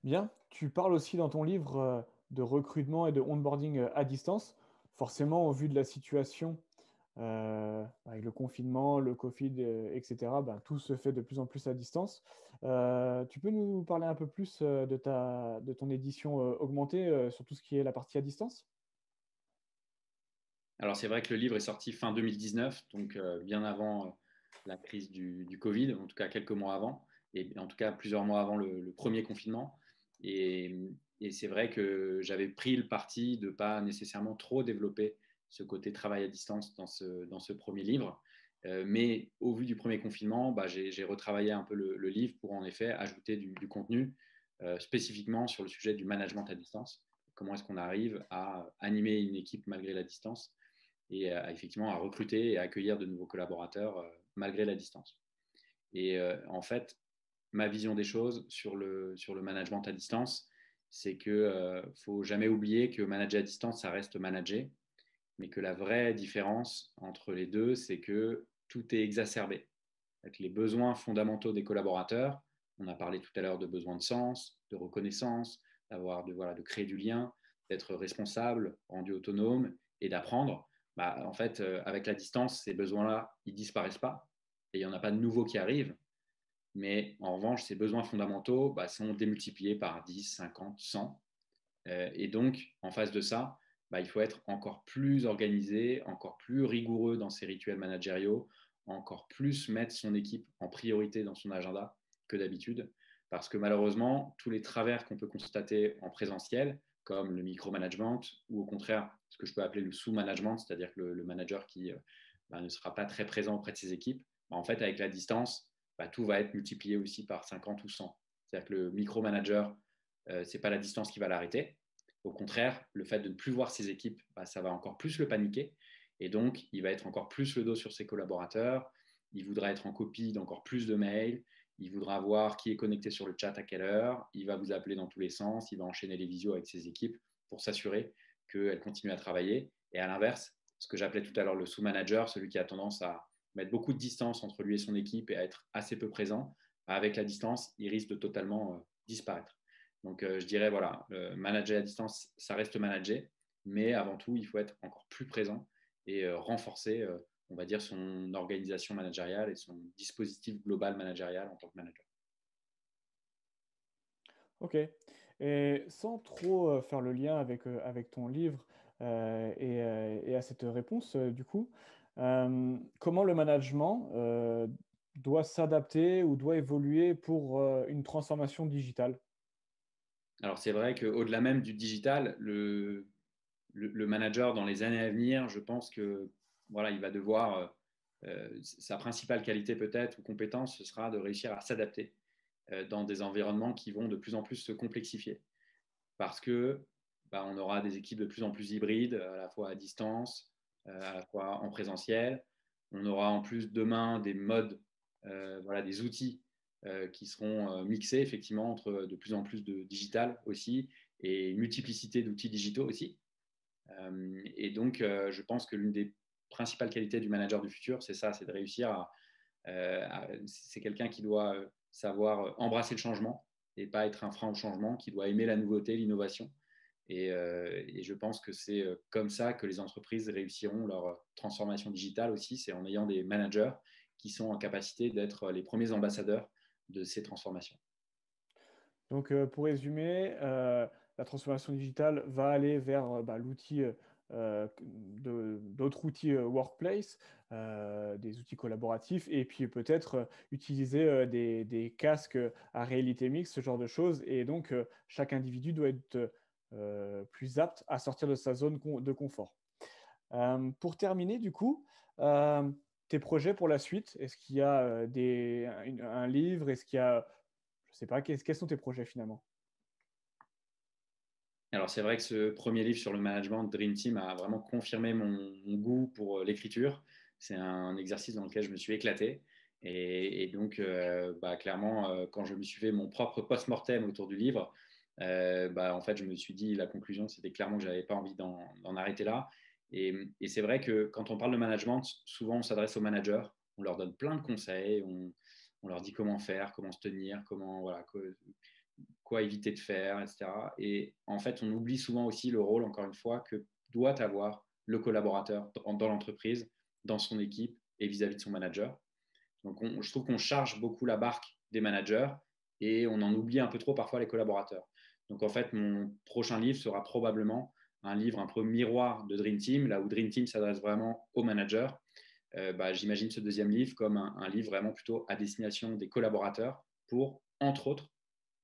Bien, tu parles aussi dans ton livre de recrutement et de onboarding à distance. Forcément, au vu de la situation, avec le confinement, le Covid, etc., ben, tout se fait de plus en plus à distance. Tu peux nous parler un peu plus de ton édition augmentée sur tout ce qui est la partie à distance? Alors, c'est vrai que le livre est sorti fin 2019, donc bien avant la crise du Covid, en tout cas quelques mois avant, et en tout cas plusieurs mois avant le premier confinement. Et, et c'est vrai que j'avais pris le parti de ne pas nécessairement trop développer ce côté travail à distance dans ce premier livre. Mais au vu du premier confinement, bah, j'ai retravaillé un peu le livre pour en effet ajouter du contenu spécifiquement sur le sujet du management à distance. Comment est-ce qu'on arrive à animer une équipe malgré la distance et effectivement à recruter et à accueillir de nouveaux collaborateurs malgré la distance. Et en fait, ma vision des choses sur le management à distance, c'est qu'il ne faut jamais oublier que manager à distance, ça reste manager, mais que la vraie différence entre les deux, c'est que tout est exacerbé. Avec les besoins fondamentaux des collaborateurs, on a parlé tout à l'heure de besoins de sens, de reconnaissance, de créer du lien, d'être responsable, rendu autonome et d'apprendre. Bah, en fait, avec la distance, ces besoins-là, ils disparaissent pas et il n'y en a pas de nouveaux qui arrivent. Mais en revanche, ces besoins fondamentaux sont démultipliés par 10, 50, 100. Et donc, en face de ça, il faut être encore plus organisé, encore plus rigoureux dans ses rituels managériaux, encore plus mettre son équipe en priorité dans son agenda que d'habitude. Parce que malheureusement, tous les travers qu'on peut constater en présentiel, comme le micromanagement ou au contraire ce que je peux appeler le sous-management, c'est-à-dire que le manager qui ne sera pas très présent auprès de ses équipes, en fait, avec la distance, tout va être multiplié aussi par 50 ou 100. C'est-à-dire que le micromanager, ce n'est pas la distance qui va l'arrêter. Au contraire, le fait de ne plus voir ses équipes, ça va encore plus le paniquer. Et donc, il va être encore plus le dos sur ses collaborateurs. Il voudra être en copie d'encore plus de mails. Il voudra voir qui est connecté sur le chat à quelle heure. Il va vous appeler dans tous les sens. Il va enchaîner les visios avec ses équipes pour s'assurer qu'elles continuent à travailler. Et à l'inverse, ce que j'appelais tout à l'heure le sous-manager, celui qui a tendance à mettre beaucoup de distance entre lui et son équipe et à être assez peu présent, avec la distance, il risque de totalement disparaître. Donc, je dirais, voilà, manager à distance, ça reste manager, mais avant tout, il faut être encore plus présent et renforcer, on va dire, son organisation managériale et son dispositif global managérial en tant que manager. Ok. Et sans trop faire le lien avec ton livre et à cette réponse, du coup, comment le management doit s'adapter ou doit évoluer pour une transformation digitale? Alors, c'est vrai qu'au-delà même du digital, le manager, dans les années à venir, je pense que voilà, il va devoir, sa principale qualité peut-être ou compétence, ce sera de réussir à s'adapter dans des environnements qui vont de plus en plus se complexifier. Parce que on aura des équipes de plus en plus hybrides, à la fois à distance, à la fois en présentiel. On aura en plus demain des modes, voilà, des outils qui seront mixés effectivement entre de plus en plus de digital aussi et une multiplicité d'outils digitaux aussi. Et donc, je pense que l'une des principales qualités du manager du futur, c'est ça, c'est de réussir c'est quelqu'un qui doit savoir embrasser le changement et pas être un frein au changement, qui doit aimer la nouveauté, l'innovation. Et je pense que c'est comme ça que les entreprises réussiront leur transformation digitale aussi, c'est en ayant des managers qui sont en capacité d'être les premiers ambassadeurs de ces transformations. Donc, pour résumer, la transformation digitale va aller vers l'outil d'autres outils workplace, des outils collaboratifs, et puis peut-être utiliser des casques à réalité mixte, ce genre de choses. Et donc, chaque individu doit être plus apte à sortir de sa zone de confort. Pour terminer, du coup, euh, tes projets pour la suite, est-ce qu'il y a un livre, est-ce qu'il y a, je sais pas, quels sont tes projets finalement? Alors, c'est vrai que ce premier livre sur le management Dream Team a vraiment confirmé mon goût pour l'écriture. C'est un exercice dans lequel je me suis éclaté. Et donc, clairement, quand je me suis fait mon propre post-mortem autour du livre, en fait, je me suis dit, la conclusion, c'était clairement que je n'avais pas envie d'en arrêter là. Et c'est vrai que quand on parle de management, souvent on s'adresse aux managers, on leur donne plein de conseils, on leur dit comment faire, comment se tenir, comment, voilà, quoi éviter de faire, etc. Et en fait, on oublie souvent aussi le rôle, encore une fois, que doit avoir le collaborateur dans l'entreprise, dans son équipe et vis-à-vis de son manager. Donc, je trouve qu'on charge beaucoup la barque des managers et on en oublie un peu trop parfois les collaborateurs. Donc, en fait, mon prochain livre sera probablement un livre un peu miroir de Dream Team, là où Dream Team s'adresse vraiment aux managers. J'imagine ce deuxième livre comme un livre vraiment plutôt à destination des collaborateurs pour, entre autres,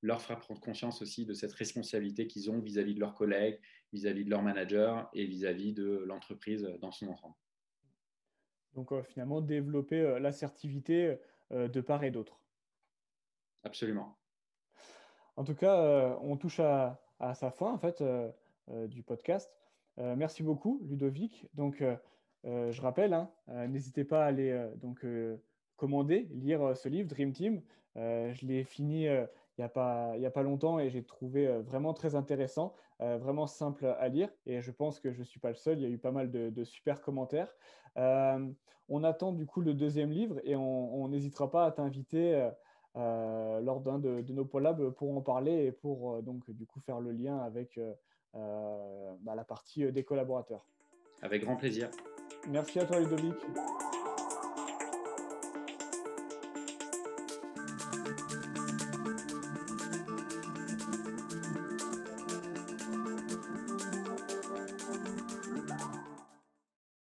leur faire prendre conscience aussi de cette responsabilité qu'ils ont vis-à-vis de leurs collègues, vis-à-vis de leurs managers et vis-à-vis de l'entreprise dans son ensemble. Donc finalement, développer l'assertivité de part et d'autre. Absolument. En tout cas, on touche à sa fin en fait du podcast. Merci beaucoup, Ludovic. Donc, je rappelle, hein, n'hésitez pas à aller commander, lire ce livre, Dream Team. Je l'ai fini il y a pas longtemps et j'ai trouvé vraiment très intéressant, vraiment simple à lire. Et je pense que je ne suis pas le seul. Il y a eu pas mal de super commentaires. Euh, on attend du coup le deuxième livre et on n'hésitera pas à t'inviter. Lors d'un de nos collabs pour en parler et pour donc du coup faire le lien avec la partie des collaborateurs. Avec grand plaisir. Merci à toi Ludovic.